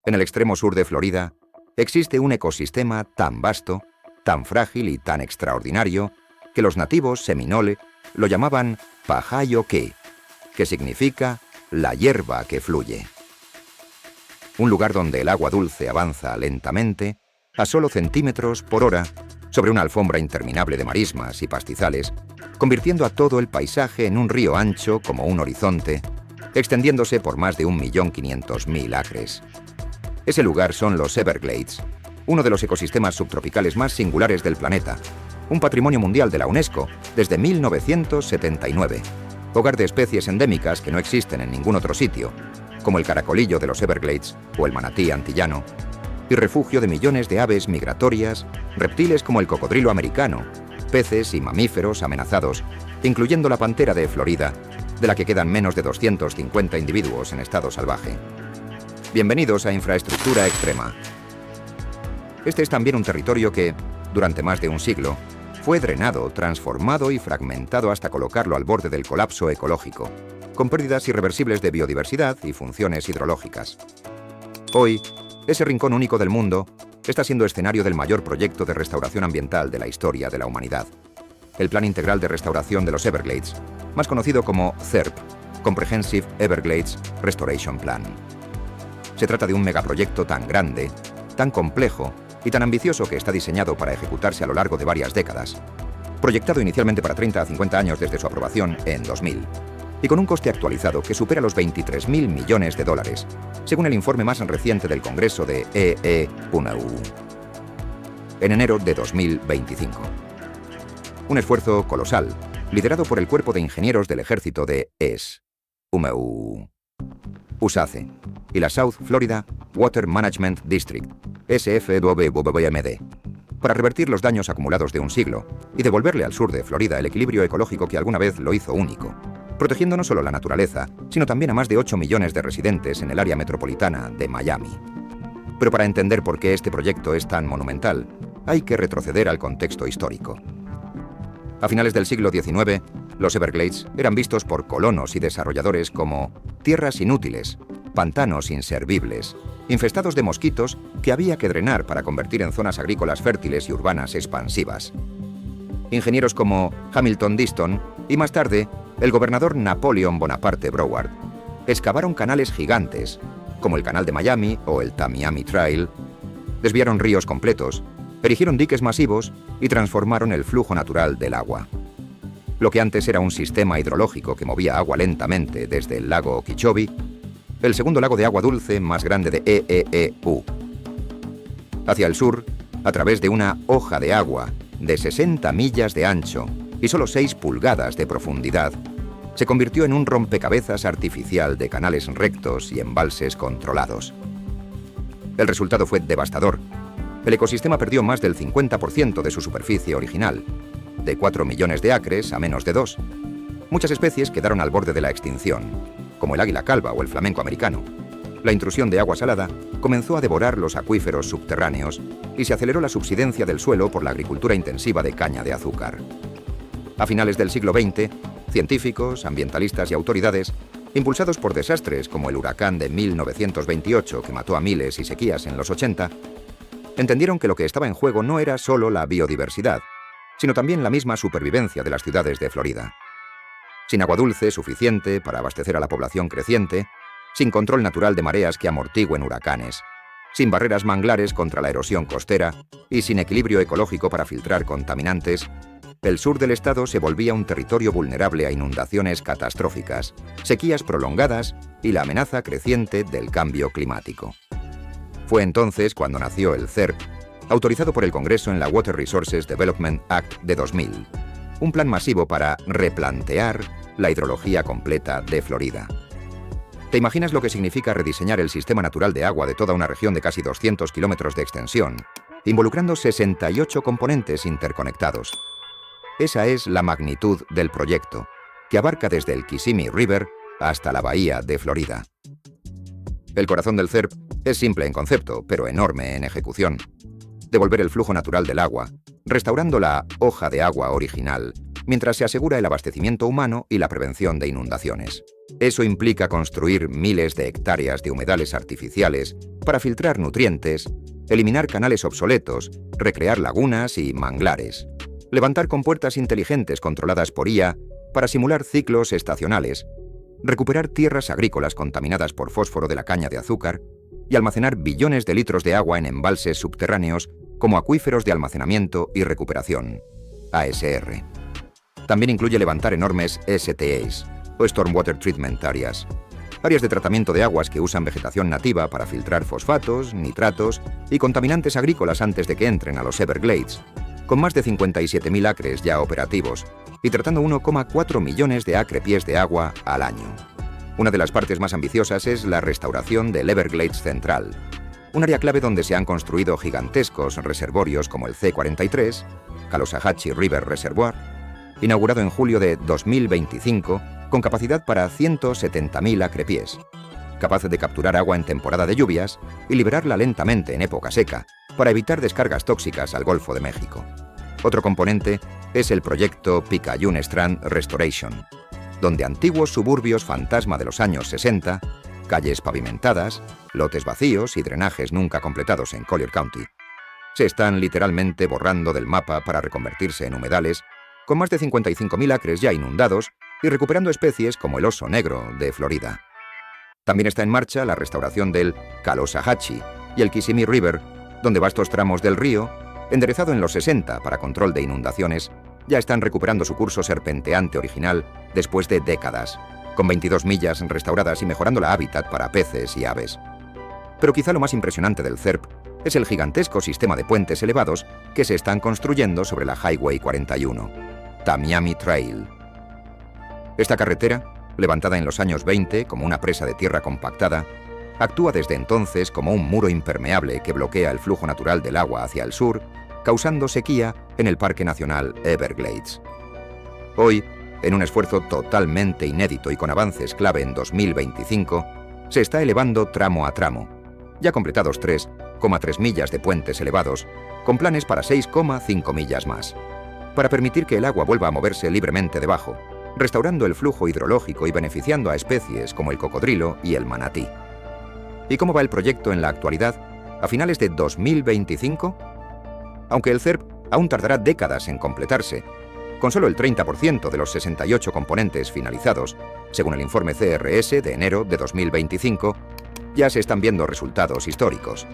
En el extremo sur de Florida, existe un ecosistema tan vasto, tan frágil y tan extraordinario que los nativos seminole lo llamaban Pajayoque, que significa la hierba que fluye. Un lugar donde el agua dulce avanza lentamente, a solo centímetros por hora, sobre una alfombra interminable de marismas y pastizales, convirtiendo a todo el paisaje en un río ancho como un horizonte, extendiéndose por más de 1.500.000 acres. Ese lugar son los Everglades, uno de los ecosistemas subtropicales más singulares del planeta, un patrimonio mundial de la UNESCO desde 1979, hogar de especies endémicas que no existen en ningún otro sitio, como el caracolillo de los Everglades o el manatí antillano, y refugio de millones de aves migratorias, reptiles como el cocodrilo americano, peces y mamíferos amenazados, incluyendo la pantera de Florida, de la que quedan menos de 250 individuos en estado salvaje. Bienvenidos a Infraestructura Extrema. Este es también un territorio que, durante más de un siglo, fue drenado, transformado y fragmentado hasta colocarlo al borde del colapso ecológico, con pérdidas irreversibles de biodiversidad y funciones hidrológicas. Hoy, ese rincón único del mundo está siendo escenario del mayor proyecto de restauración ambiental de la historia de la humanidad, el Plan Integral de Restauración de los Everglades, más conocido como CERP, Comprehensive Everglades Restoration Plan. Se trata de un megaproyecto tan grande, tan complejo y tan ambicioso que está diseñado para ejecutarse a lo largo de varias décadas, proyectado inicialmente para 30 a 50 años desde su aprobación en 2000, y con un coste actualizado que supera los 23.000 millones de dólares, según el informe más reciente del Congreso de EE-UNEU, en enero de 2025. Un esfuerzo colosal, liderado por el Cuerpo de Ingenieros del Ejército de UMEU, USACE, y la South Florida Water Management District, SFWMD, para revertir los daños acumulados de un siglo y devolverle al sur de Florida el equilibrio ecológico que alguna vez lo hizo único, protegiendo no solo la naturaleza, sino también a más de 8 millones de residentes en el área metropolitana de Miami. Pero para entender por qué este proyecto es tan monumental, hay que retroceder al contexto histórico. A finales del siglo XIX, los Everglades eran vistos por colonos y desarrolladores como tierras inútiles, pantanos inservibles, infestados de mosquitos que había que drenar para convertir en zonas agrícolas fértiles y urbanas expansivas. Ingenieros como Hamilton Diston y más tarde el gobernador Napoleón Bonaparte Broward excavaron canales gigantes, como el Canal de Miami o el Tamiami Trail, desviaron ríos completos, erigieron diques masivos y transformaron el flujo natural del agua. Lo que antes era un sistema hidrológico que movía agua lentamente desde el lago Okeechobee, el segundo lago de agua dulce más grande de EEU, hacia el sur, a través de una hoja de agua de 60 millas de ancho y solo 6 pulgadas de profundidad, se convirtió en un rompecabezas artificial de canales rectos y embalses controlados. El resultado fue devastador. El ecosistema perdió más del 50% de su superficie original, de 4 millones de acres a menos de 2. Muchas especies quedaron al borde de la extinción, como el águila calva o el flamenco americano. La intrusión de agua salada comenzó a devorar los acuíferos subterráneos y se aceleró la subsidencia del suelo por la agricultura intensiva de caña de azúcar. A finales del siglo XX, científicos, ambientalistas y autoridades, impulsados por desastres como el huracán de 1928 que mató a miles y sequías en los 80, entendieron que lo que estaba en juego no era solo la biodiversidad, sino también la misma supervivencia de las ciudades de Florida. Sin agua dulce suficiente para abastecer a la población creciente, sin control natural de mareas que amortigüen huracanes, sin barreras manglares contra la erosión costera y sin equilibrio ecológico para filtrar contaminantes, el sur del estado se volvía un territorio vulnerable a inundaciones catastróficas, sequías prolongadas y la amenaza creciente del cambio climático. Fue entonces cuando nació el CERP, autorizado por el Congreso en la Water Resources Development Act de 2000, un plan masivo para replantear la hidrología completa de Florida. ¿Te imaginas lo que significa rediseñar el sistema natural de agua de toda una región de casi 200 kilómetros de extensión, involucrando 68 componentes interconectados? Esa es la magnitud del proyecto, que abarca desde el Kissimmee River hasta la bahía de Florida. El corazón del CERP es simple en concepto, pero enorme en ejecución. Devolver el flujo natural del agua, restaurando la hoja de agua original, mientras se asegura el abastecimiento humano y la prevención de inundaciones. Eso implica construir miles de hectáreas de humedales artificiales para filtrar nutrientes, eliminar canales obsoletos, recrear lagunas y manglares, levantar compuertas inteligentes controladas por IA para simular ciclos estacionales, recuperar tierras agrícolas contaminadas por fósforo de la caña de azúcar y almacenar billones de litros de agua en embalses subterráneos como acuíferos de almacenamiento y recuperación, ASR. También incluye levantar enormes STAs, o Stormwater Treatment Areas, áreas de tratamiento de aguas que usan vegetación nativa para filtrar fosfatos, nitratos y contaminantes agrícolas antes de que entren a los Everglades, con más de 57.000 acres ya operativos y tratando 1,4 millones de acrepiés de agua al año. Una de las partes más ambiciosas es la restauración del Everglades Central, un área clave donde se han construido gigantescos reservorios como el C-43, Caloosahatchee River Reservoir, inaugurado en julio de 2025 con capacidad para 170.000 acrepiés, capaz de capturar agua en temporada de lluvias y liberarla lentamente en época seca para evitar descargas tóxicas al Golfo de México. Otro componente es el proyecto Picayune Strand Restoration, donde antiguos suburbios fantasma de los años 60, calles pavimentadas, lotes vacíos y drenajes nunca completados en Collier County, se están literalmente borrando del mapa para reconvertirse en humedales, con más de 55.000 acres ya inundados y recuperando especies como el oso negro de Florida. También está en marcha la restauración del Caloosahatchee y el Kissimmee River, donde vastos tramos del río, enderezado en los 60 para control de inundaciones, ya están recuperando su curso serpenteante original después de décadas, con 22 millas restauradas y mejorando la hábitat para peces y aves. Pero quizá lo más impresionante del CERP es el gigantesco sistema de puentes elevados que se están construyendo sobre la Highway 41, Tamiami Trail. Esta carretera, levantada en los años 20 como una presa de tierra compactada, actúa desde entonces como un muro impermeable que bloquea el flujo natural del agua hacia el sur, causando sequía en el Parque Nacional Everglades. Hoy, en un esfuerzo totalmente inédito y con avances clave en 2025, se está elevando tramo a tramo, ya completados 3,3 millas de puentes elevados, con planes para 6,5 millas más, para permitir que el agua vuelva a moverse libremente debajo, restaurando el flujo hidrológico y beneficiando a especies como el cocodrilo y el manatí. ¿Y cómo va el proyecto en la actualidad, a finales de 2025? Aunque el CERP aún tardará décadas en completarse, con solo el 30% de los 68 componentes finalizados, según el informe CRS de enero de 2025, ya se están viendo resultados históricos.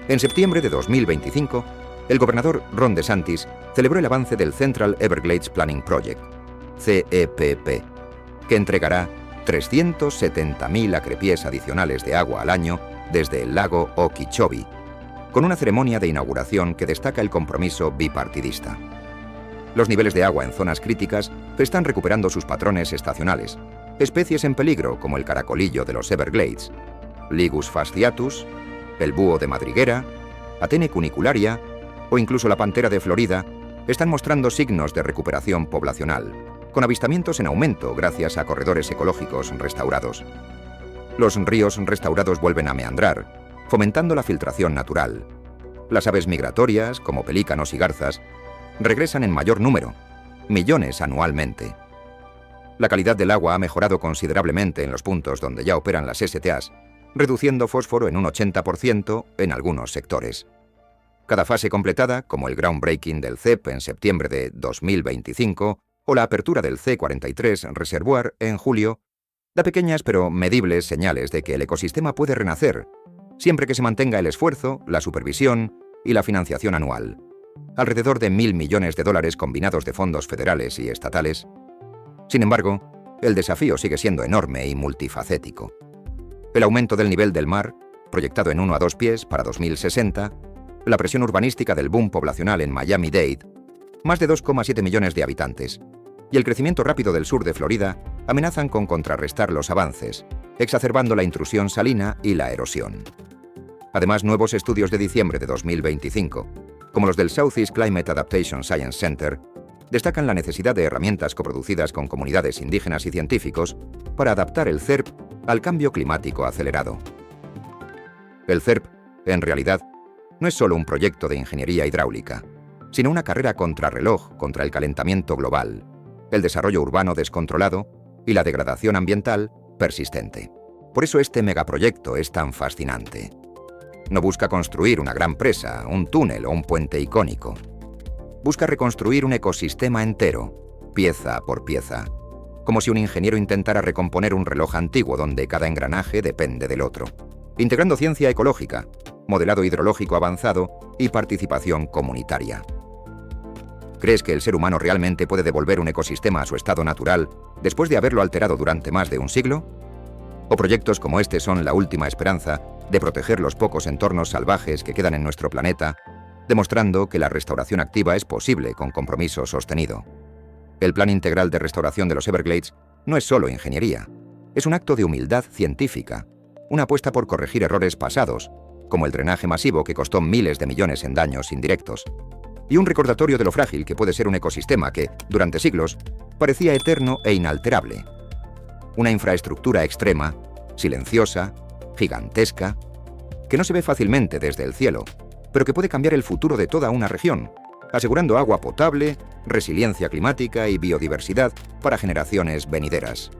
En septiembre de 2025, el gobernador Ron DeSantis celebró el avance del Central Everglades Planning Project, CEPP, que entregará 370.000 acrepiés adicionales de agua al año desde el lago Okeechobee, con una ceremonia de inauguración que destaca el compromiso bipartidista. Los niveles de agua en zonas críticas están recuperando sus patrones estacionales. Especies en peligro como el caracolillo de los Everglades, Ligus fasciatus, el búho de madriguera, Athene cunicularia o incluso la pantera de Florida están mostrando signos de recuperación poblacional, con avistamientos en aumento gracias a corredores ecológicos restaurados. Los ríos restaurados vuelven a meandrar, fomentando la filtración natural. Las aves migratorias, como pelícanos y garzas, regresan en mayor número, millones anualmente. La calidad del agua ha mejorado considerablemente en los puntos donde ya operan las STAs, reduciendo fósforo en un 80% en algunos sectores. Cada fase completada, como el groundbreaking del CEP en septiembre de 2025 o la apertura del C-43 Reservoir en julio, da pequeñas pero medibles señales de que el ecosistema puede renacer, siempre que se mantenga el esfuerzo, la supervisión y la financiación anual. Alrededor de $1.000 millones combinados de fondos federales y estatales. Sin embargo, el desafío sigue siendo enorme y multifacético. El aumento del nivel del mar, proyectado en 1 a 2 pies para 2060, la presión urbanística del boom poblacional en Miami-Dade, más de 2,7 millones de habitantes, y el crecimiento rápido del sur de Florida amenazan con contrarrestar los avances, exacerbando la intrusión salina y la erosión. Además, nuevos estudios de diciembre de 2025, como los del Southeast Climate Adaptation Science Center, destacan la necesidad de herramientas coproducidas con comunidades indígenas y científicos para adaptar el CERP al cambio climático acelerado. El CERP, en realidad, no es solo un proyecto de ingeniería hidráulica, sino una carrera contrarreloj contra el calentamiento global, el desarrollo urbano descontrolado y la degradación ambiental persistente. Por eso este megaproyecto es tan fascinante. No busca construir una gran presa, un túnel o un puente icónico. Busca reconstruir un ecosistema entero, pieza por pieza, como si un ingeniero intentara recomponer un reloj antiguo donde cada engranaje depende del otro, integrando ciencia ecológica, modelado hidrológico avanzado y participación comunitaria. ¿Crees que el ser humano realmente puede devolver un ecosistema a su estado natural después de haberlo alterado durante más de un siglo? ¿O proyectos como este son la última esperanza de proteger los pocos entornos salvajes que quedan en nuestro planeta, demostrando que la restauración activa es posible con compromiso sostenido? El Plan Integral de Restauración de los Everglades no es solo ingeniería, es un acto de humildad científica, una apuesta por corregir errores pasados, como el drenaje masivo que costó miles de millones en daños indirectos, y un recordatorio de lo frágil que puede ser un ecosistema que, durante siglos, parecía eterno e inalterable. Una infraestructura extrema, silenciosa, gigantesca, que no se ve fácilmente desde el cielo, pero que puede cambiar el futuro de toda una región, asegurando agua potable, resiliencia climática y biodiversidad para generaciones venideras.